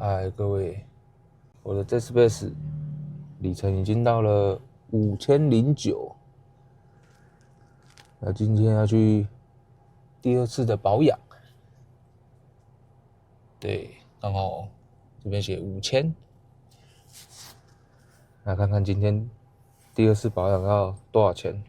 嗨，各位，我的 J-Space 里程已经到了5009，那今天要去第2次的保养。对，刚好这边写5000，来看看今天第2次保养要多少钱。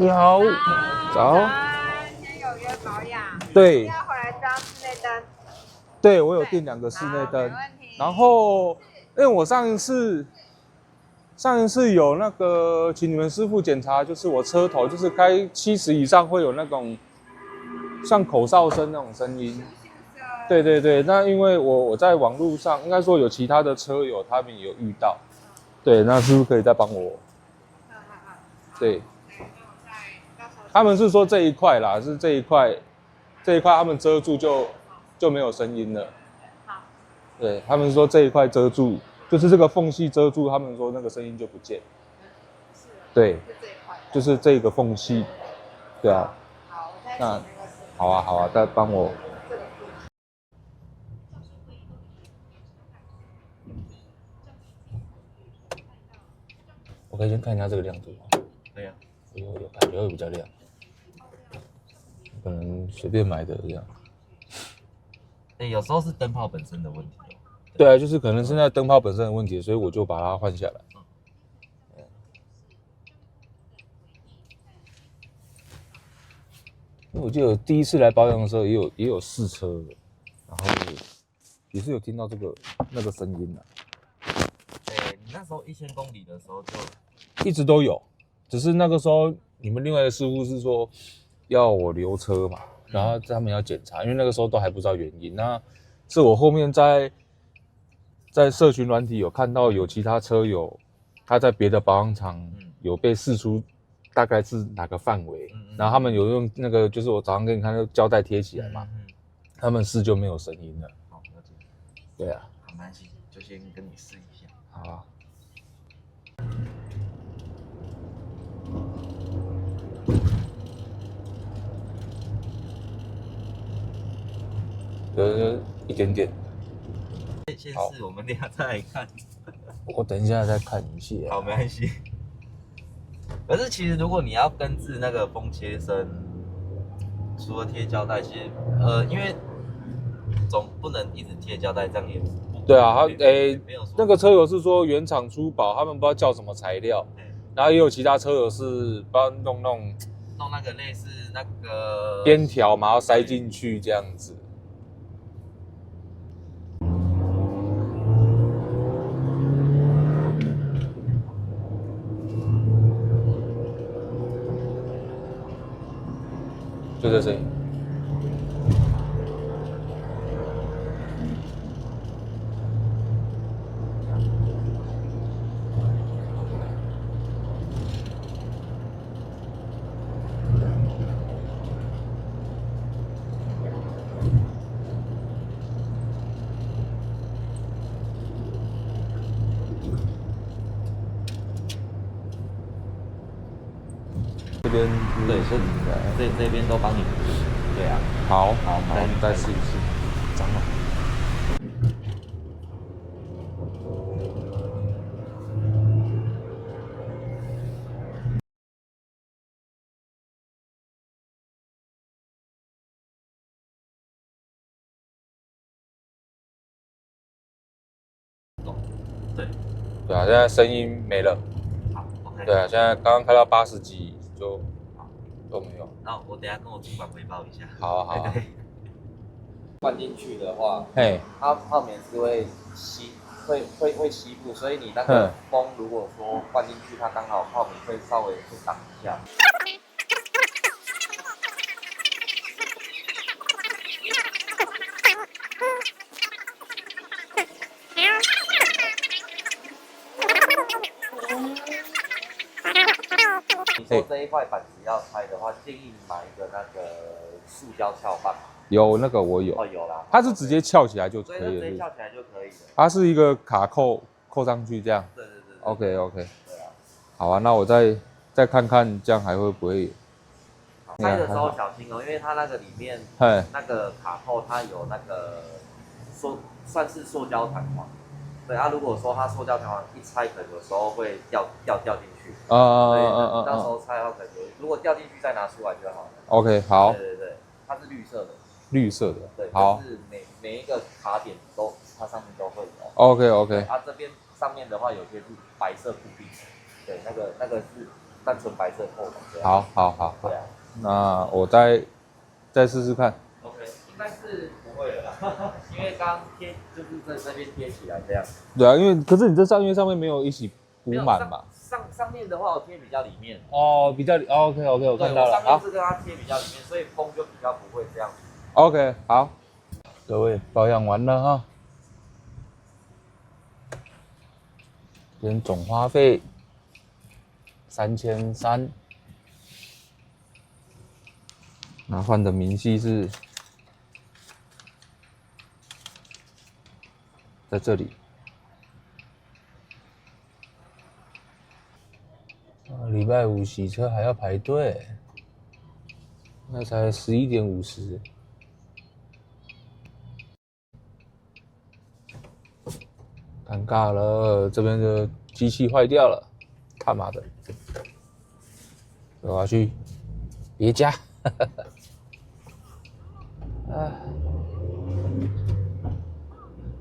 你好，早。今天有约保养，对，要回来装室内灯。对我有订2个室内灯，没问题。然后因为我上一次有那个请你们师傅检查，就是我车头就是开70以上会有那种像口哨声那种声音。对对对，那因为我在网络上应该说有其他的车友他们有遇到，对，那是不是可以再帮我？对，他们是说这一块啦，是这一块他们遮住就没有声音了。好，对，他们说这一块遮住，就是这个缝隙遮住，他们说那个声音就不见。是，对，是这一块，就是这个缝隙。对啊。好，我再请那那个好啊好啊，再帮我。我可以先看一下这个亮度吗？可以啊，有感觉会比较亮，可能随便买的这样。有时候是灯泡本身的问题。对啊，就是可能是那灯泡本身的问题，所以我就把它换下来。因为我记得第1次来保养的时候也有试车的，然后也是有听到那个声音的。你那时候1000公里的时候就一直都有，只是那个时候你们另外的师傅是说要我留车嘛，然后他们要检查，因为那个时候都还不知道原因。那是我后面在社群软体有看到有其他车友他在别的保养厂有被试出大概是哪个范围，然后他们有用那个就是我早上给你看那个胶带贴起来嘛，他们试就没有声音了。好，了解。对啊，没关系，就先跟你试一下。好啊。有一点点。先试，我们等一下再来看。我等一下再看一下。好，没关系。可是其实如果你要根治那个风切声，除了贴胶带，其实因为总不能一直贴胶带，这样也不对啊，没有说那个车友是说原厂出保，他们不知道叫什么材料，然后也有其他车友是不知道弄那个类似那个边条嘛，要塞进去这样子。就这声音。这边对，这边都帮你。对啊，好，我们再试一试。脏了。对啊，现在声音没了。好 ，OK。对啊，现在刚刚开到80几就都没有。那我等一下跟我主管汇报一下。好啊，好啊。灌进去的话，嘿，它泡棉是会吸会吸附，所以你那个风如果说灌进去，它刚好泡棉会稍微会挡一下。你说这一块板子要拆的话，建议你买一个那个塑胶撬棒。有那个我有。哦，有啦。它是直接翘起来就可以了。所以直接翘起来就可以了。它是一个卡扣上去这样。对。OK。对啊。好啊，那我再看看，这样还会不会？拆的时候小心哦，因为它那个里面那个卡扣它有那个算是塑胶弹簧。对啊，如果说它塑胶弹簧一拆，可能有时候会掉进去。所以到时候拆的话，可能如果掉进去再拿出来就好了。OK， 好。对，它是绿色的。绿色的。对，好。就是每一个卡点它上面都会有。OK。啊，这边上面的话有些是白色固定的，对，那个是单纯白色扣的。好。对啊。那我再试试看。OK， 应该是不会了啦，因为刚贴就是在这边贴起来这样。对啊，可是你这上面没有一起补满嘛？上面的话我贴比较里面。哦，比较OK， 我看到了。上面是跟它贴比较里面，所以风就比较不会这样。OK， 好，各位保养完了哈，今总花费3300，那换的明细是在这里。礼拜五洗车还要排队，那才11点50。尴尬了，这边的机器坏掉了，他妈的！我要去别家，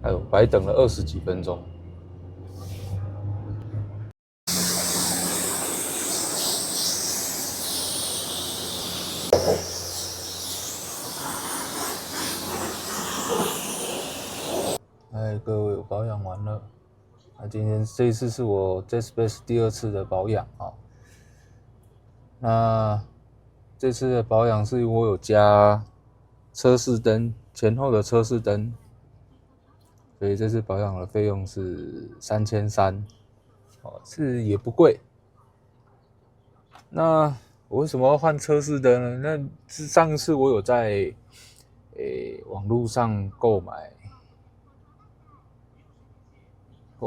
哎呦，白等了20几分钟。各位，我保养完了。那这一次是我 J-Space 第2次的保养啊。那这次的保养是我有加车饰灯，前后的车饰灯，所以这次保养的费用是3300，是也不贵。那我为什么要换车饰灯呢？那是上次我有在网络上购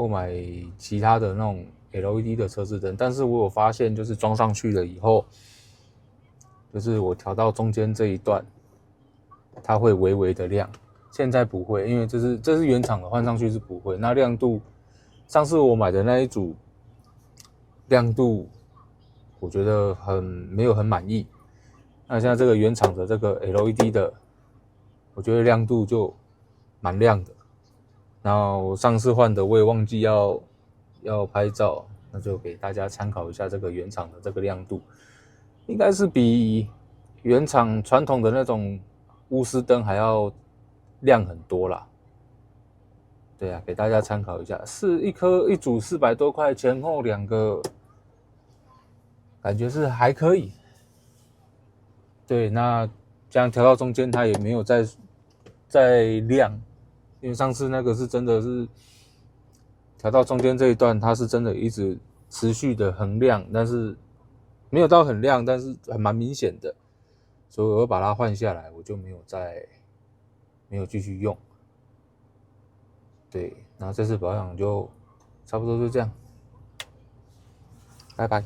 买其他的那种 LED 的车饰灯，但是我有发现，就是装上去了以后，就是我调到中间这一段，它会微微的亮。现在不会，因为这是原厂的，换上去是不会。那亮度，上次我买的那一组亮度，我觉得没有很满意。那现在这个原厂的这个 LED 的，我觉得亮度就蛮亮的。然后我上次换的我也忘记要拍照，那就给大家参考一下这个原厂的这个亮度，应该是比原厂传统的那种钨丝灯还要亮很多啦。对啊，给大家参考一下，是一组400多块，前后2个，感觉是还可以。对，那这样调到中间它也没有再亮。因为上次那个是真的是调到中间这一段，它是真的一直持续的很亮，但是没有到很亮，但是还蛮明显的，所以我把它换下来，我就没有继续用。对，然后这次保养就差不多就这样，拜拜。